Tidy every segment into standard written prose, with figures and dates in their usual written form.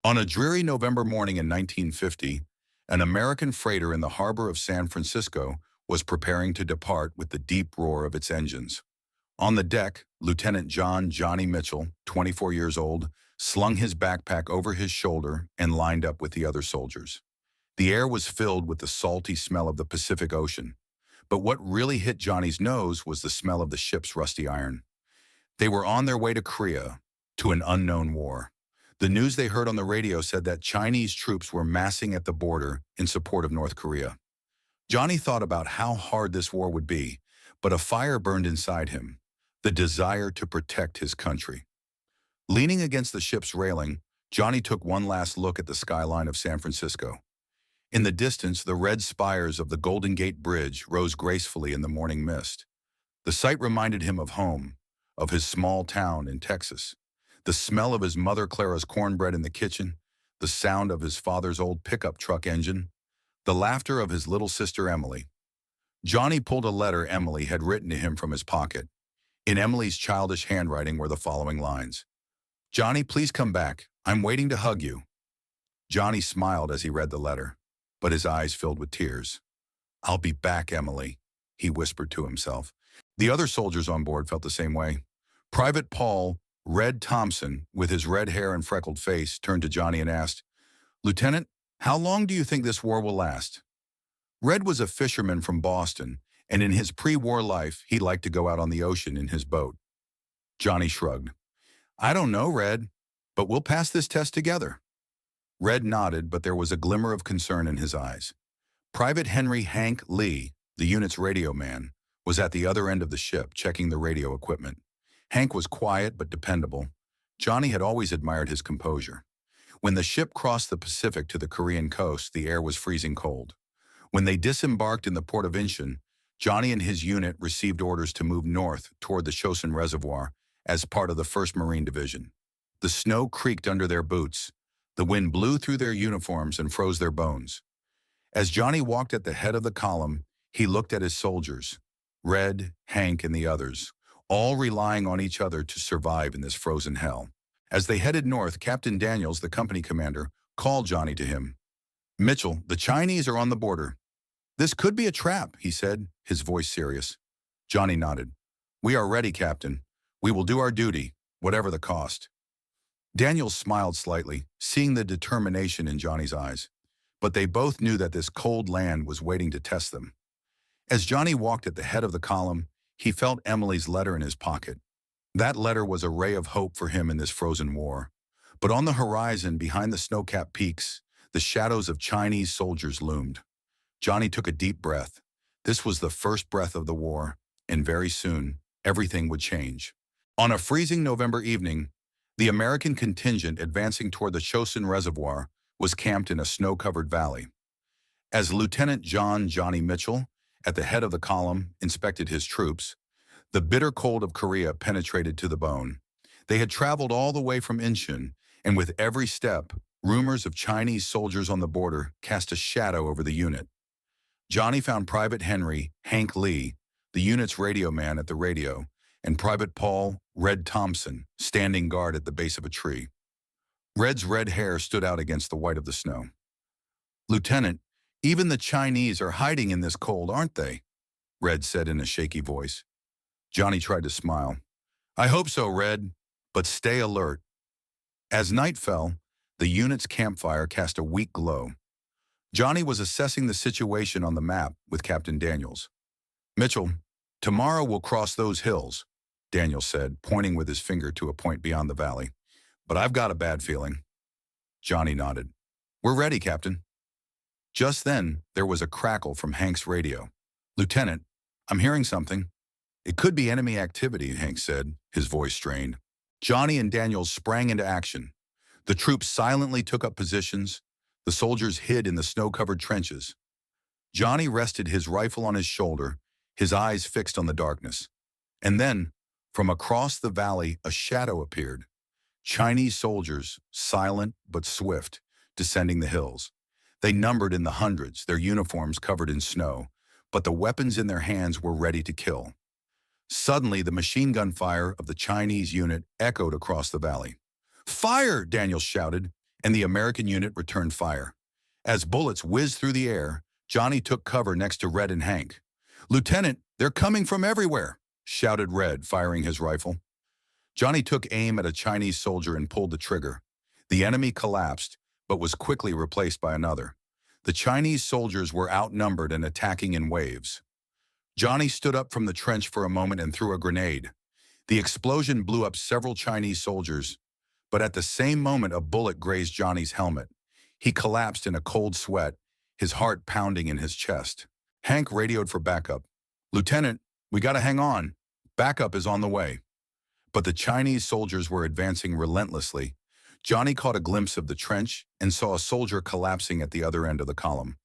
On a dreary November morning in 1950, an American freighter in the harbor of San Francisco was preparing to depart with the deep roar of its engines. On the deck, Lieutenant John "Johnny" Mitchell, 24 years old, slung his backpack over his shoulder and lined up with the other soldiers. The air was filled with the salty smell of the Pacific Ocean, but what really hit Johnny's nose was the smell of the ship's rusty iron. They were on their way to Korea, to an unknown war. The news they heard on the radio said that Chinese troops were massing at the border in support of North Korea. Johnny thought about how hard this war would be, but a fire burned inside him, the desire to protect his country. Leaning against the ship's railing, Johnny took one last look at the skyline of San Francisco. In the distance, the red spires of the Golden Gate Bridge rose gracefully in the morning mist. The sight reminded him of home, of his small town in Texas. The smell of his mother Clara's cornbread in the kitchen, the sound of his father's old pickup truck engine, the laughter of his little sister Emily. Johnny pulled a letter Emily had written to him from his pocket. In Emily's childish handwriting were the following lines. "Johnny, please come back. I'm waiting to hug you." Johnny smiled as he read the letter, but his eyes filled with tears. "I'll be back, Emily," he whispered to himself. The other soldiers on board felt the same way. Private Paul "Red" Thompson, with his red hair and freckled face, turned to Johnny and asked, "Lieutenant, how long do you think this war will last?" Red was a fisherman from Boston, and in his pre-war life, he liked to go out on the ocean in his boat. Johnny shrugged. "I don't know, Red, but we'll pass this test together." Red nodded, but there was a glimmer of concern in his eyes. Private Henry Hank Lee, the unit's radio man, was at the other end of the ship, checking the radio equipment. Hank was quiet but dependable. Johnny had always admired his composure. When the ship crossed the Pacific to the Korean coast, the air was freezing cold. When they disembarked in the port of Incheon, Johnny and his unit received orders to move north toward the Chosin Reservoir as part of the 1st Marine Division. The snow creaked under their boots. The wind blew through their uniforms and froze their bones. As Johnny walked at the head of the column, he looked at his soldiers, Red, Hank, and the others, all relying on each other to survive in this frozen hell. As they headed north, Captain Daniels, the company commander, called Johnny to him. "Mitchell, the Chinese are on the border." "This could be a trap," he said, his voice serious. Johnny nodded. "We are ready, Captain. We will do our duty, whatever the cost." Daniels smiled slightly, seeing the determination in Johnny's eyes. But they both knew that this cold land was waiting to test them. As Johnny walked at the head of the column, he felt Emily's letter in his pocket. That letter was a ray of hope for him in this frozen war. But on the horizon, behind the snow-capped peaks, the shadows of Chinese soldiers loomed. Johnny took a deep breath. This was the first breath of the war, and very soon, everything would change. On a freezing November evening, the American contingent advancing toward the Chosin Reservoir was camped in a snow-covered valley. As Lieutenant John "Johnny" Mitchell, at the head of the column, inspected his troops, the bitter cold of Korea penetrated to the bone. They had traveled all the way from Incheon, and with every step, rumors of Chinese soldiers on the border cast a shadow over the unit. Johnny found Private Henry Hank Lee, the unit's radio man, at the radio, and Private Paul "Red" Thompson standing guard at the base of a tree. Red's red hair stood out against the white of the snow. "Lieutenant, even the Chinese are hiding in this cold, aren't they?" Red said in a shaky voice. Johnny tried to smile. "I hope so, Red, but stay alert." As night fell, the unit's campfire cast a weak glow. Johnny was assessing the situation on the map with Captain Daniels. "Mitchell, tomorrow we'll cross those hills," Daniels said, pointing with his finger to a point beyond the valley. "But I've got a bad feeling." Johnny nodded. "We're ready, Captain." Just then, there was a crackle from Hank's radio. "Lieutenant, I'm hearing something." "It could be enemy activity," Hank said, his voice strained. Johnny and Daniels sprang into action. The troops silently took up positions. The soldiers hid in the snow-covered trenches. Johnny rested his rifle on his shoulder, his eyes fixed on the darkness. And then, from across the valley, a shadow appeared. Chinese soldiers, silent but swift, descending the hills. They numbered in the hundreds, their uniforms covered in snow, but the weapons in their hands were ready to kill. Suddenly, the machine gun fire of the Chinese unit echoed across the valley. "Fire!" Daniel shouted. and the American unit returned fire. As bullets whizzed through the air, Johnny took cover next to Red and Hank. "Lieutenant, they're coming from everywhere," shouted Red, firing his rifle. Johnny took aim at a Chinese soldier and pulled the trigger. The enemy collapsed, but was quickly replaced by another. The Chinese soldiers were outnumbered and attacking in waves. Johnny stood up from the trench for a moment and threw a grenade. The explosion blew up several Chinese soldiers, but at the same moment a bullet grazed Johnny's helmet. He collapsed in a cold sweat, his heart pounding in his chest. Hank radioed for backup. "Lieutenant, we gotta hang on. Backup is on the way." But the Chinese soldiers were advancing relentlessly. Johnny caught a glimpse of the trench and saw a soldier collapsing at the other end of the column.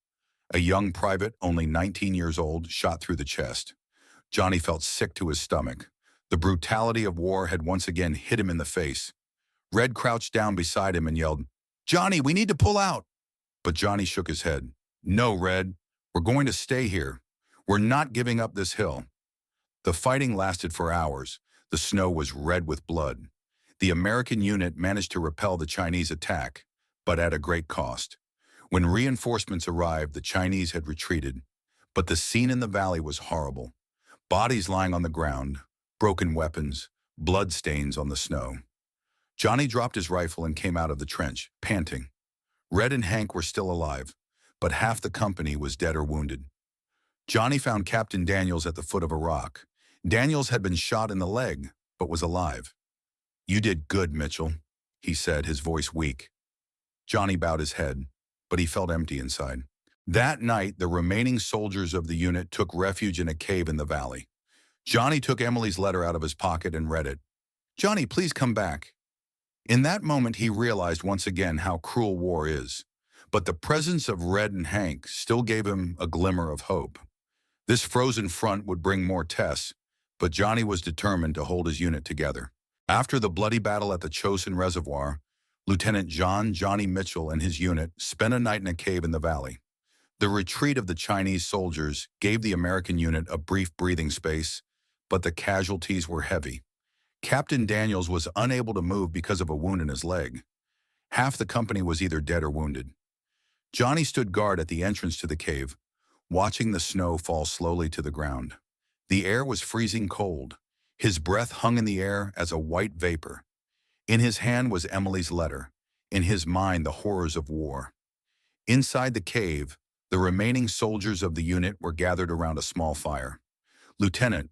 A young private, only 19 years old, shot through the chest. Johnny felt sick to his stomach. The brutality of war had once again hit him in the face. Red crouched down beside him and yelled, "Johnny, we need to pull out." But Johnny shook his head. "No, Red, we're going to stay here. We're not giving up this hill." The fighting lasted for hours. The snow was red with blood. The American unit managed to repel the Chinese attack, but at a great cost. When reinforcements arrived, the Chinese had retreated. But the scene in the valley was horrible. Bodies lying on the ground, broken weapons, blood stains on the snow. Johnny dropped his rifle and came out of the trench, panting. Red and Hank were still alive, but half the company was dead or wounded. Johnny found Captain Daniels at the foot of a rock. Daniels had been shot in the leg, but was alive. "You did good, Mitchell," he said, his voice weak. Johnny bowed his head, but he felt empty inside. That night, the remaining soldiers of the unit took refuge in a cave in the valley. Johnny took Emily's letter out of his pocket and read it. "Johnny, please come back." In that moment, he realized once again how cruel war is. But the presence of Red and Hank still gave him a glimmer of hope. This frozen front would bring more tests, but Johnny was determined to hold his unit together. After the bloody battle at the Chosin Reservoir, Lieutenant Johnny Mitchell and his unit spent a night in a cave in the valley. The retreat of the Chinese soldiers gave the American unit a brief breathing space, but the casualties were heavy. Captain Daniels was unable to move because of a wound in his leg. Half the company was either dead or wounded. Johnny stood guard at the entrance to the cave, watching the snow fall slowly to the ground. The air was freezing cold. His breath hung in the air as a white vapor. In his hand was Emily's letter. In his mind, the horrors of war. Inside the cave, the remaining soldiers of the unit were gathered around a small fire. "Lieutenant,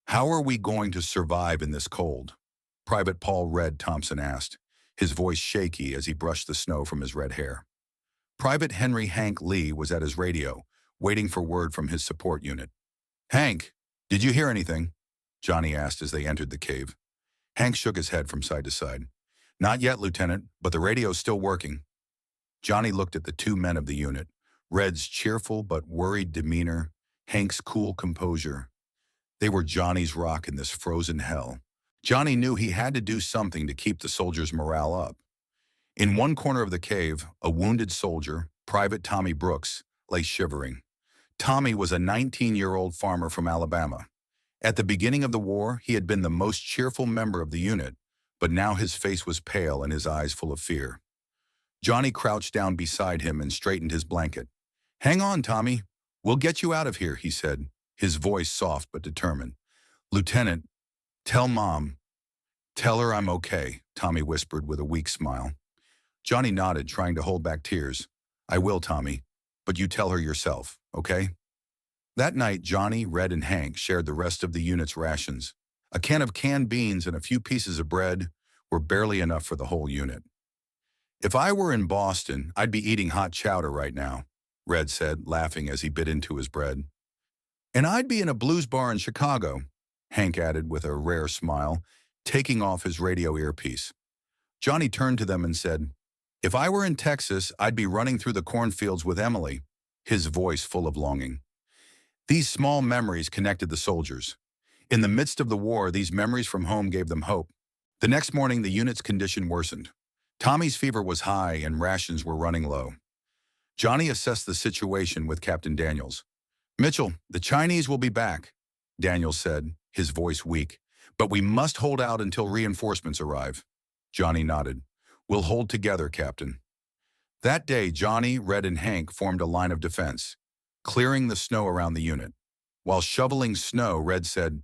how are we going to survive in this cold?" Private Paul Red Thompson asked, his voice shaky as he brushed the snow from his red hair. Private Henry Hank Lee was at his radio, waiting for word from his support unit. "Hank, did you hear anything?" Johnny asked as they entered the cave. Hank shook his head from side to side. "Not yet, Lieutenant, but the radio's still working." Johnny looked at the two men of the unit, Red's cheerful but worried demeanor, Hank's cool composure. They were Johnny's rock in this frozen hell. Johnny knew he had to do something to keep the soldiers' morale up. In one corner of the cave, a wounded soldier, Private Tommy Brooks, lay shivering. Tommy was a 19-year-old farmer from Alabama. At the beginning of the war, he had been the most cheerful member of the unit, but now his face was pale and his eyes full of fear. Johnny crouched down beside him and straightened his blanket. "Hang on, Tommy. We'll get you out of here," he said, his voice soft but determined. "Lieutenant, tell Mom. Tell her I'm okay," Tommy whispered with a weak smile. Johnny nodded, trying to hold back tears. "I will, Tommy, but you tell her yourself, okay?" That night, Johnny, Red, and Hank shared the rest of the unit's rations. A can of canned beans and a few pieces of bread were barely enough for the whole unit. "If I were in Boston, I'd be eating hot chowder right now," Red said, laughing as he bit into his bread. "And I'd be in a blues bar in Chicago," Hank added with a rare smile, taking off his radio earpiece. Johnny turned to them and said, "If I were in Texas, I'd be running through the cornfields with Emily," his voice full of longing. These small memories connected the soldiers. In the midst of the war, these memories from home gave them hope. The next morning, the unit's condition worsened. Tommy's fever was high and rations were running low. Johnny assessed the situation with Captain Daniels. "Mitchell, the Chinese will be back," Daniels said, his voice weak. "But we must hold out until reinforcements arrive." Johnny nodded. We'll hold together, Captain. That day, Johnny, Red, and Hank formed a line of defense, clearing the snow around the unit. While shoveling snow, Red said,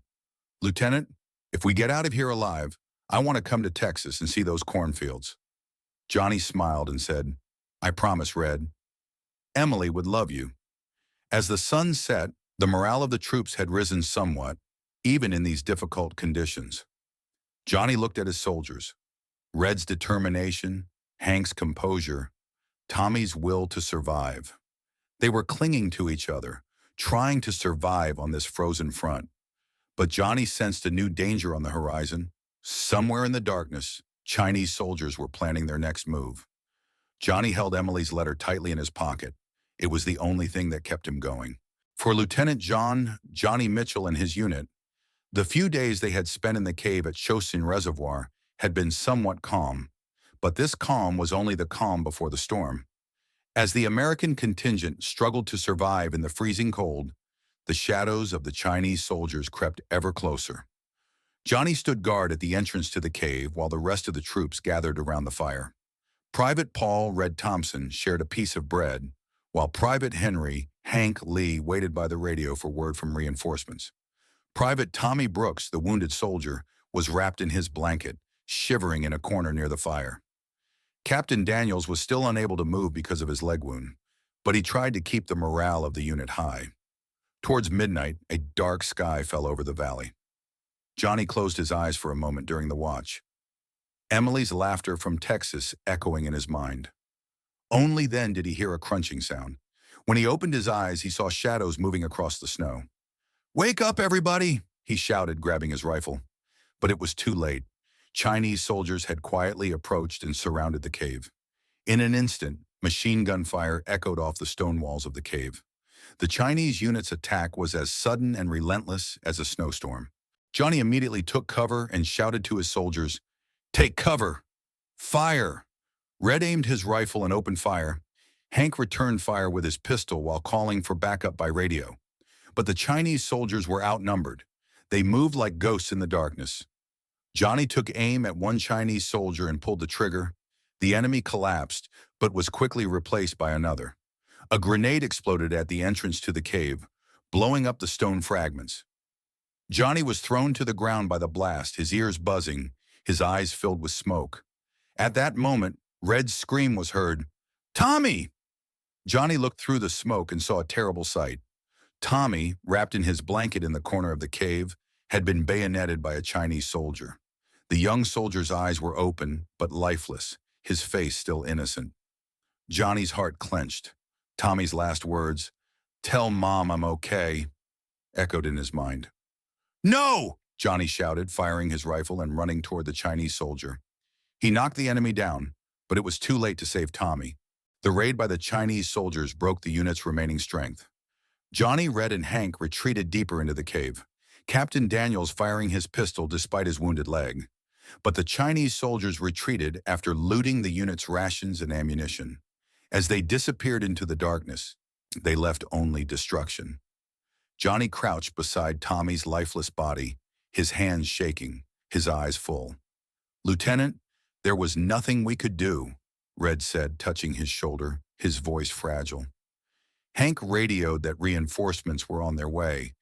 "Lieutenant, if we get out of here alive, I want to come to Texas and see those cornfields." Johnny smiled and said, "I promise, Red. Emily would love you." As the sun set, the morale of the troops had risen somewhat, even in these difficult conditions. Johnny looked at his soldiers. Red's determination, Hank's composure, Tommy's will to survive. They were clinging to each other, trying to survive on this frozen front. But Johnny sensed a new danger on the horizon. Somewhere in the darkness, Chinese soldiers were planning their next move. Johnny held Emily's letter tightly in his pocket. It was the only thing that kept him going. For Lieutenant Johnny Mitchell and his unit, the few days they had spent in the cave at Chosin Reservoir had been somewhat calm. But this calm was only the calm before the storm. As the American contingent struggled to survive in the freezing cold, the shadows of the Chinese soldiers crept ever closer. Johnny stood guard at the entrance to the cave while the rest of the troops gathered around the fire. Private Paul Red Thompson shared a piece of bread, while Private Henry Hank Lee waited by the radio for word from reinforcements. Private Tommy Brooks, the wounded soldier, was wrapped in his blanket, shivering in a corner near the fire. Captain Daniels was still unable to move because of his leg wound, but he tried to keep the morale of the unit high. Towards midnight, a dark sky fell over the valley. Johnny closed his eyes for a moment during the watch. Emily's laughter from Texas echoing in his mind. Only then did he hear a crunching sound. When he opened his eyes, he saw shadows moving across the snow. "Wake up, everybody!" he shouted, grabbing his rifle. But it was too late. Chinese soldiers had quietly approached and surrounded the cave. In an instant, machine gun fire echoed off the stone walls of the cave. The Chinese unit's attack was as sudden and relentless as a snowstorm. Johnny immediately took cover and shouted to his soldiers, "Take cover! Fire!" Red aimed his rifle and opened fire. Hank returned fire with his pistol while calling for backup by radio. But the Chinese soldiers were outnumbered. They moved like ghosts in the darkness. Johnny took aim at one Chinese soldier and pulled the trigger. The enemy collapsed, but was quickly replaced by another. A grenade exploded at the entrance to the cave, blowing up the stone fragments. Johnny was thrown to the ground by the blast, his ears buzzing, his eyes filled with smoke. At that moment, Red's scream was heard, "Tommy!" Johnny looked through the smoke and saw a terrible sight. Tommy, wrapped in his blanket in the corner of the cave, had been bayoneted by a Chinese soldier. The young soldier's eyes were open, but lifeless, his face still innocent. Johnny's heart clenched. Tommy's last words, "Tell Mom I'm okay," echoed in his mind. "No!" Johnny shouted, firing his rifle and running toward the Chinese soldier. He knocked the enemy down, but it was too late to save Tommy. The raid by the Chinese soldiers broke the unit's remaining strength. Johnny, Red, and Hank retreated deeper into the cave, Captain Daniels firing his pistol despite his wounded leg. But the Chinese soldiers retreated after looting the unit's rations and ammunition. As they disappeared into the darkness, they left only destruction. Johnny crouched beside Tommy's lifeless body, his hands shaking, his eyes full. "Lieutenant, there was nothing we could do," Red said, touching his shoulder, his voice fragile. Hank radioed that reinforcements were on their way,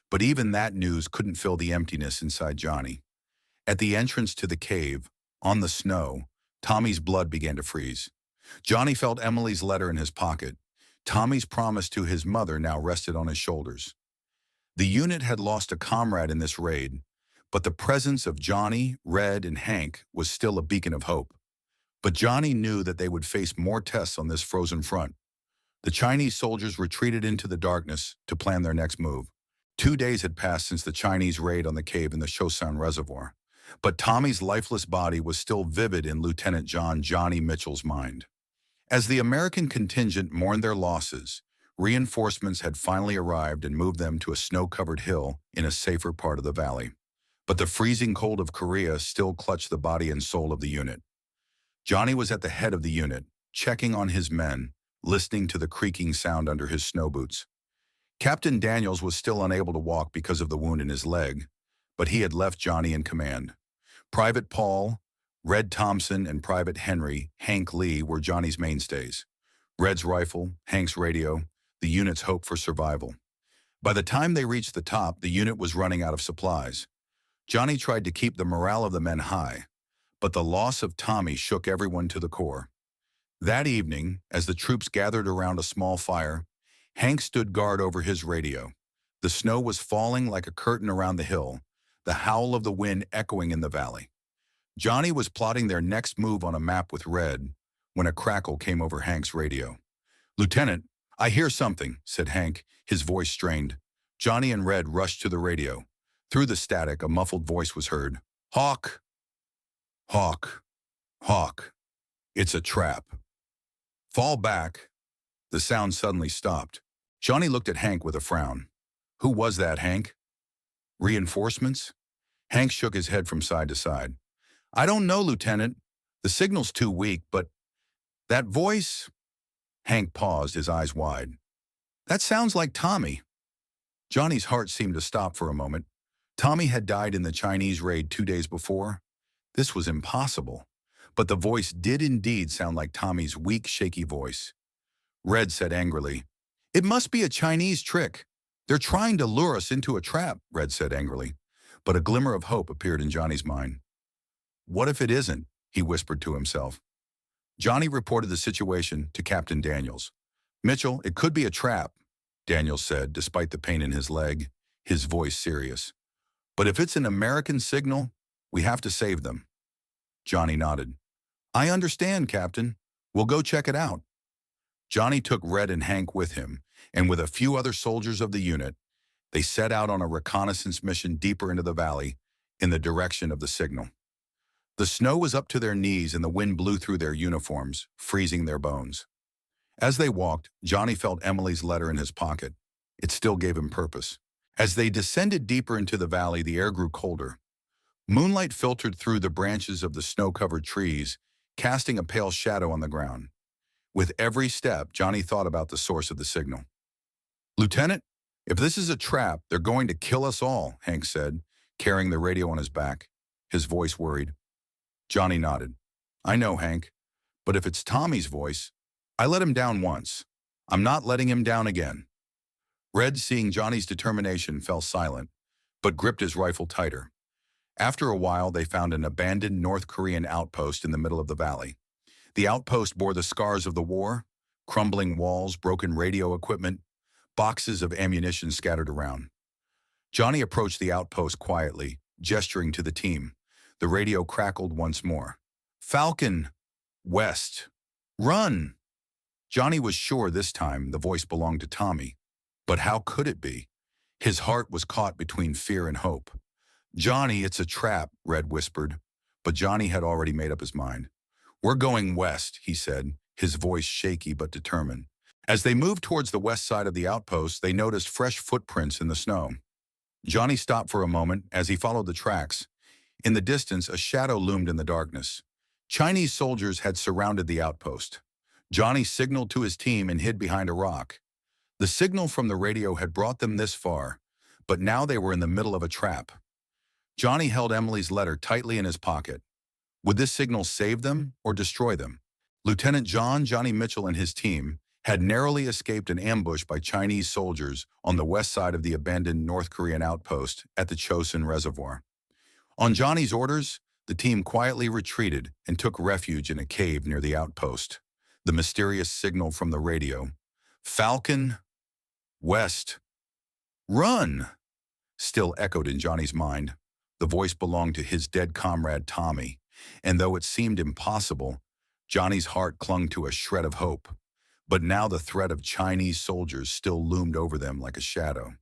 but even that news couldn't fill the emptiness inside Johnny. At the entrance to the cave, on the snow, Tommy's blood began to freeze. Johnny felt Emily's letter in his pocket. Tommy's promise to his mother now rested on his shoulders. The unit had lost a comrade in this raid, but the presence of Johnny, Red, and Hank was still a beacon of hope. But Johnny knew that they would face more tests on this frozen front. The Chinese soldiers retreated into the darkness to plan their next move. 2 days had passed since the Chinese raid on the cave in the Chosin Reservoir, but Tommy's lifeless body was still vivid in Lieutenant Johnny Mitchell's mind. As the American contingent mourned their losses, reinforcements had finally arrived and moved them to a snow-covered hill in a safer part of the valley. But the freezing cold of Korea still clutched the body and soul of the unit. Johnny was at the head of the unit, checking on his men, listening to the creaking sound under his snow boots. Captain Daniels was still unable to walk because of the wound in his leg, but he had left Johnny in command. Private Paul Red Thompson and Private Henry Hank Lee were Johnny's mainstays. Red's rifle, Hank's radio, the unit's hope for survival. By the time they reached the top, the unit was running out of supplies. Johnny tried to keep the morale of the men high, but the loss of Tommy shook everyone to the core. That evening, as the troops gathered around a small fire, Hank stood guard over his radio. The snow was falling like a curtain around the hill, the howl of the wind echoing in the valley. Johnny was plotting their next move on a map with Red when a crackle came over Hank's radio. "Lieutenant, I hear something," said Hank, his voice strained. Johnny and Red rushed to the radio. Through the static, a muffled voice was heard. "Hawk! Hawk! Hawk! It's a trap. Fall back." The sound suddenly stopped. Johnny looked at Hank with a frown. "Who was that, Hank?" "Reinforcements?" Hank shook his head from side to side. "I don't know, Lieutenant. The signal's too weak, but that voice—" Hank paused, his eyes wide. "That sounds like Tommy." Johnny's heart seemed to stop for a moment. Tommy had died in the Chinese raid 2 days before. This was impossible. But the voice did indeed sound like Tommy's weak, shaky voice. Red said angrily, "It must be a Chinese trick. They're trying to lure us into a trap," Red said angrily. But a glimmer of hope appeared in Johnny's mind. "What if it isn't?" he whispered to himself. Johnny reported the situation to Captain Daniels. "Mitchell, it could be a trap," Daniels said, despite the pain in his leg, his voice serious. "But if it's an American signal, we have to save them." Johnny nodded. "I understand, Captain. We'll go check it out." Johnny took Red and Hank with him, and with a few other soldiers of the unit, they set out on a reconnaissance mission deeper into the valley, in the direction of the signal. The snow was up to their knees and the wind blew through their uniforms, freezing their bones. As they walked, Johnny felt Emily's letter in his pocket. It still gave him purpose. As they descended deeper into the valley, the air grew colder. Moonlight filtered through the branches of the snow-covered trees, casting a pale shadow on the ground. With every step, Johnny thought about the source of the signal. "Lieutenant, if this is a trap, they're going to kill us all," Hank said, carrying the radio on his back, his voice worried. Johnny nodded. "I know, Hank, but if it's Tommy's voice, I let him down once. I'm not letting him down again." Red, seeing Johnny's determination, fell silent, but gripped his rifle tighter. After a while, they found an abandoned North Korean outpost in the middle of the valley. The outpost bore the scars of the war: crumbling walls, broken radio equipment, boxes of ammunition scattered around. Johnny approached the outpost quietly, gesturing to the team. The radio crackled once more. "Falcon! West! Run!" Johnny was sure this time the voice belonged to Tommy. But how could it be? His heart was caught between fear and hope. "Johnny, it's a trap," Red whispered. But Johnny had already made up his mind. "We're going west," he said, his voice shaky but determined. As they moved towards the west side of the outpost, they noticed fresh footprints in the snow. Johnny stopped for a moment as he followed the tracks. In the distance, a shadow loomed in the darkness. Chinese soldiers had surrounded the outpost. Johnny signaled to his team and hid behind a rock. The signal from the radio had brought them this far, but now they were in the middle of a trap. Johnny held Emily's letter tightly in his pocket. Would this signal save them or destroy them? Lieutenant Johnny Mitchell and his team had narrowly escaped an ambush by Chinese soldiers on the west side of the abandoned North Korean outpost at the Chosin Reservoir. On Johnny's orders, the team quietly retreated and took refuge in a cave near the outpost. The mysterious signal from the radio, "Falcon! West! Run!" still echoed in Johnny's mind. The voice belonged to his dead comrade Tommy, and though it seemed impossible, Johnny's heart clung to a shred of hope. But now the threat of Chinese soldiers still loomed over them like a shadow.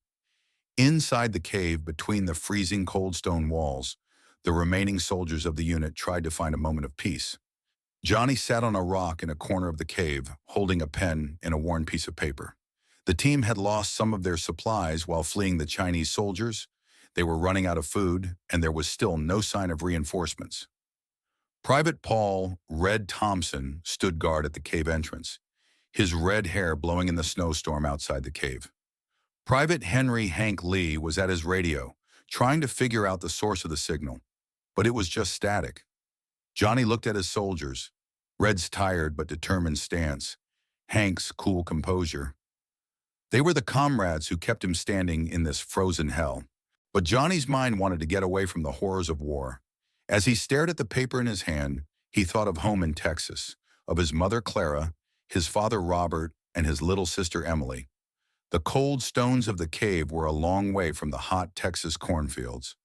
Inside the cave, between the freezing cold stone walls, the remaining soldiers of the unit tried to find a moment of peace. Johnny sat on a rock in a corner of the cave, holding a pen and a worn piece of paper. The team had lost some of their supplies while fleeing the Chinese soldiers. They were running out of food, and there was still no sign of reinforcements. Private Paul "Red" Thompson stood guard at the cave entrance, his red hair blowing in the snowstorm outside the cave. Private Henry Hank Lee was at his radio, trying to figure out the source of the signal, but it was just static. Johnny looked at his soldiers. Red's tired but determined stance. Hank's cool composure. They were the comrades who kept him standing in this frozen hell. But Johnny's mind wanted to get away from the horrors of war. As he stared at the paper in his hand, he thought of home in Texas, of his mother Clara, his father Robert, and his little sister Emily. The cold stones of the cave were a long way from the hot Texas cornfields.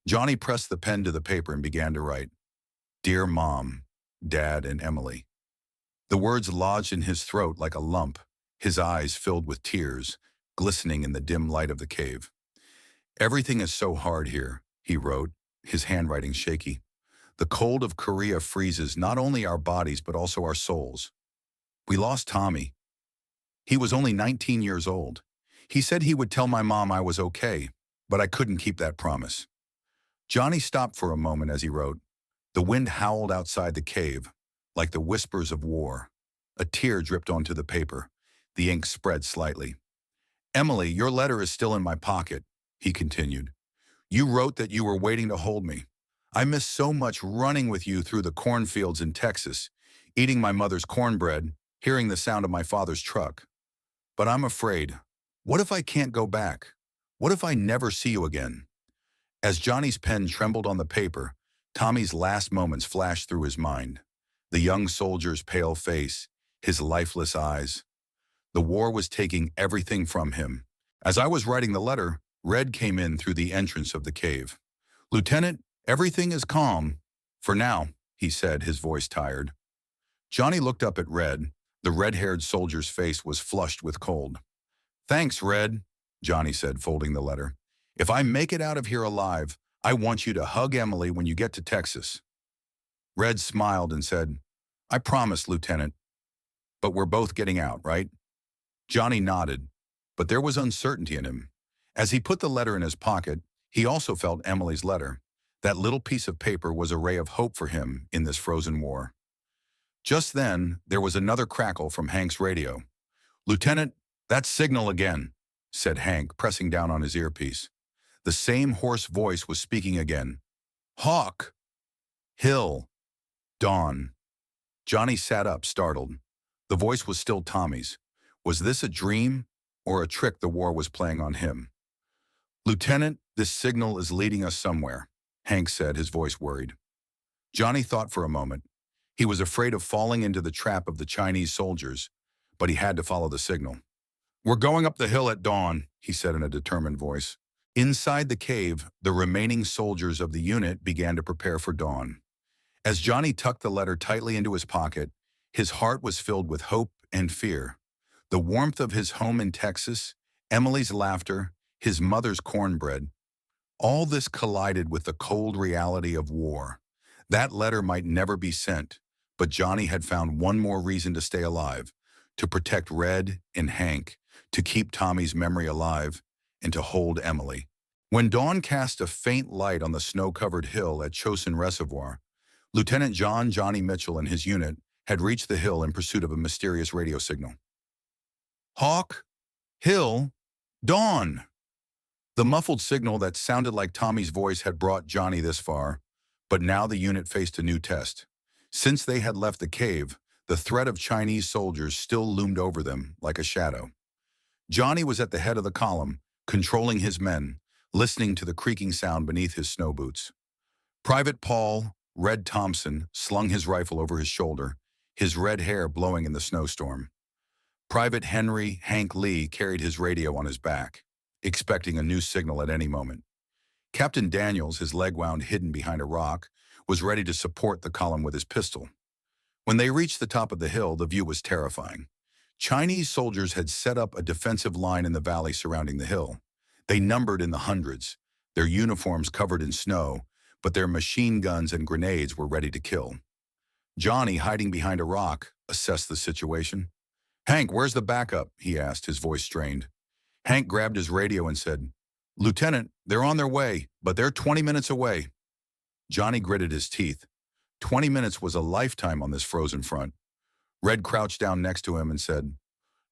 Johnny pressed the pen to the paper and began to write, "Dear Mom, Dad, and Emily." The words lodged in his throat like a lump, his eyes filled with tears, glistening in the dim light of the cave. "Everything is so hard here," he wrote, his handwriting shaky. "The cold of Korea freezes not only our bodies but also our souls. We lost Tommy. He was only 19 years old. He said he would tell my mom I was okay, but I couldn't keep that promise." Johnny stopped for a moment as he wrote. The wind howled outside the cave, like the whispers of war. A tear dripped onto the paper. The ink spread slightly. "Emily, your letter is still in my pocket," he continued. "You wrote that you were waiting to hold me. I miss so much running with you through the cornfields in Texas, eating my mother's cornbread, hearing the sound of my father's truck. But I'm afraid. What if I can't go back? What if I never see you again?" As Johnny's pen trembled on the paper, Tommy's last moments flashed through his mind. The young soldier's pale face, his lifeless eyes. The war was taking everything from him. As I was writing the letter, Red came in through the entrance of the cave. "Lieutenant, everything is calm. For now," he said, his voice tired. Johnny looked up at Red. The red-haired soldier's face was flushed with cold. "Thanks, Red," Johnny said, folding the letter. "If I make it out of here alive, I want you to hug Emily when you get to Texas." Red smiled and said, "I promise, Lieutenant. But we're both getting out, right?" Johnny nodded, but there was uncertainty in him. As he put the letter in his pocket, he also felt Emily's letter. That little piece of paper was a ray of hope for him in this frozen war. Just then, there was another crackle from Hank's radio. "Lieutenant, that's signal again," said Hank, pressing down on his earpiece. The same hoarse voice was speaking again. "Hawk! Hill! Dawn!" Johnny sat up, startled. The voice was still Tommy's. Was this a dream or a trick the war was playing on him? "Lieutenant, this signal is leading us somewhere," Hank said, his voice worried. Johnny thought for a moment. He was afraid of falling into the trap of the Chinese soldiers, but he had to follow the signal. "We're going up the hill at dawn," he said in a determined voice. Inside the cave, the remaining soldiers of the unit began to prepare for dawn. As Johnny tucked the letter tightly into his pocket, his heart was filled with hope and fear. The warmth of his home in Texas, Emily's laughter, his mother's cornbread, all this collided with the cold reality of war. That letter might never be sent, but Johnny had found one more reason to stay alive, to protect Red and Hank, to keep Tommy's memory alive, and to hold Emily. When dawn cast a faint light on the snow-covered hill at Chosin Reservoir, Lieutenant Johnny Mitchell and his unit had reached the hill in pursuit of a mysterious radio signal. "Hawk! Hill! Dawn!" The muffled signal that sounded like Tommy's voice had brought Johnny this far, but now the unit faced a new test. Since they had left the cave, the threat of Chinese soldiers still loomed over them like a shadow. Johnny was at the head of the column, controlling his men, listening to the creaking sound beneath his snow boots. Private Paul, Red Thompson, slung his rifle over his shoulder, his red hair blowing in the snowstorm. Private Henry Hank Lee carried his radio on his back, expecting a new signal at any moment. Captain Daniels, his leg wound hidden behind a rock, was ready to support the column with his pistol. When they reached the top of the hill, the view was terrifying. Chinese soldiers had set up a defensive line in the valley surrounding the hill. They numbered in the hundreds, their uniforms covered in snow, but their machine guns and grenades were ready to kill. Johnny, hiding behind a rock, assessed the situation. "Hank, where's the backup?" he asked, his voice strained. Hank grabbed his radio and said, "Lieutenant, they're on their way, but they're 20 minutes away." Johnny gritted his teeth. 20 minutes was a lifetime on this frozen front. Red crouched down next to him and said,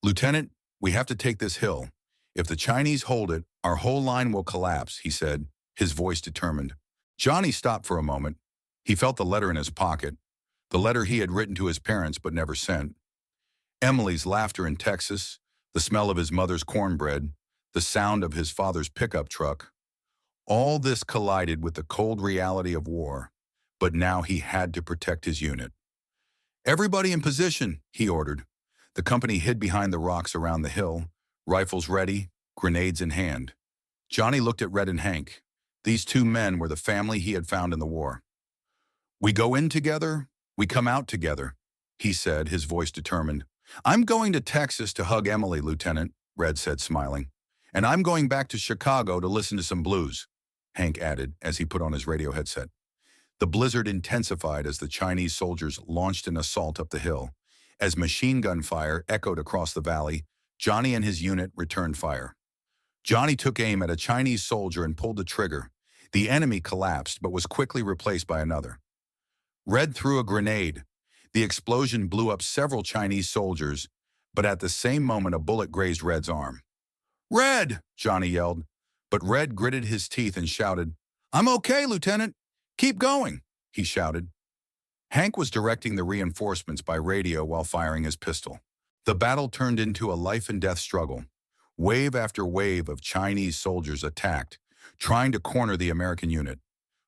"Lieutenant, we have to take this hill. If the Chinese hold it, our whole line will collapse," he said, his voice determined. Johnny stopped for a moment. He felt the letter in his pocket, the letter he had written to his parents but never sent. Emily's laughter in Texas, the smell of his mother's cornbread, the sound of his father's pickup truck. All this collided with the cold reality of war, but now he had to protect his unit. "Everybody in position," he ordered. The company hid behind the rocks around the hill, rifles ready, grenades in hand. Johnny looked at Red and Hank. These two men were the family he had found in the war. "We go in together, we come out together," he said, his voice determined. "I'm going to Texas to hug Emily, Lieutenant," Red said, smiling. "And I'm going back to Chicago to listen to some blues," Hank added as he put on his radio headset. The blizzard intensified as the Chinese soldiers launched an assault up the hill. As machine gun fire echoed across the valley, Johnny and his unit returned fire. Johnny took aim at a Chinese soldier and pulled the trigger. The enemy collapsed but was quickly replaced by another. Red threw a grenade. The explosion blew up several Chinese soldiers, but at the same moment a bullet grazed Red's arm. "Red!" Johnny yelled, but Red gritted his teeth and shouted, "I'm okay, Lieutenant. Keep going," he shouted. Hank was directing the reinforcements by radio while firing his pistol. The battle turned into a life-and-death struggle. Wave after wave of Chinese soldiers attacked, trying to corner the American unit.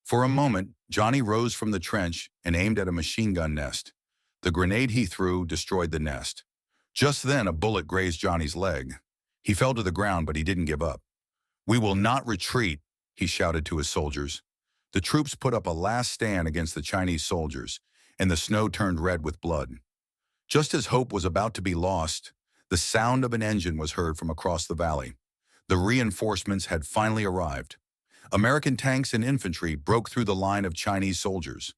For a moment, Johnny rose from the trench and aimed at a machine gun nest. The grenade he threw destroyed the nest. Just then, a bullet grazed Johnny's leg. He fell to the ground, but he didn't give up. "We will not retreat," he shouted to his soldiers. The troops put up a last stand against the Chinese soldiers, and the snow turned red with blood. Just as hope was about to be lost, the sound of an engine was heard from across the valley. The reinforcements had finally arrived. American tanks and infantry broke through the line of Chinese soldiers.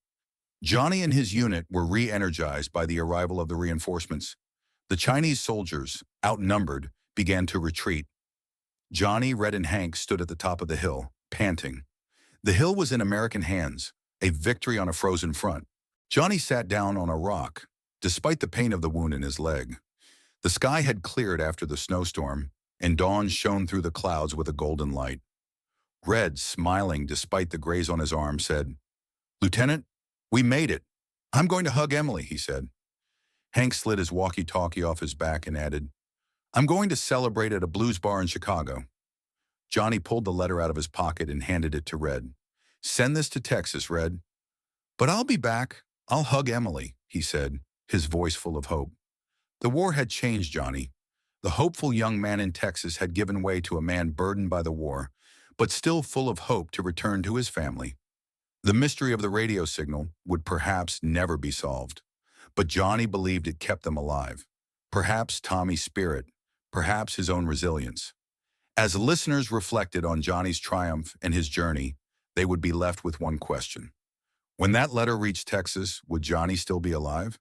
Johnny and his unit were re-energized by the arrival of the reinforcements. The Chinese soldiers, outnumbered, began to retreat. Johnny, Red, and Hank stood at the top of the hill, panting. The hill was in American hands, a victory on a frozen front. Johnny sat down on a rock, despite the pain of the wound in his leg. The sky had cleared after the snowstorm, and dawn shone through the clouds with a golden light. Red, smiling despite the graze on his arm, said, "Lieutenant, we made it. I'm going to hug Emily," he said. Hank slid his walkie-talkie off his back and added, "I'm going to celebrate at a blues bar in Chicago." Johnny pulled the letter out of his pocket and handed it to Red. "Send this to Texas, Red." "But I'll be back. I'll hug Emily," he said, his voice full of hope. The war had changed Johnny. The hopeful young man in Texas had given way to a man burdened by the war, but still full of hope to return to his family. The mystery of the radio signal would perhaps never be solved, but Johnny believed it kept them alive. Perhaps Tommy's spirit, perhaps his own resilience. As listeners reflected on Johnny's triumph and his journey, they would be left with one question. When that letter reached Texas, would Johnny still be alive?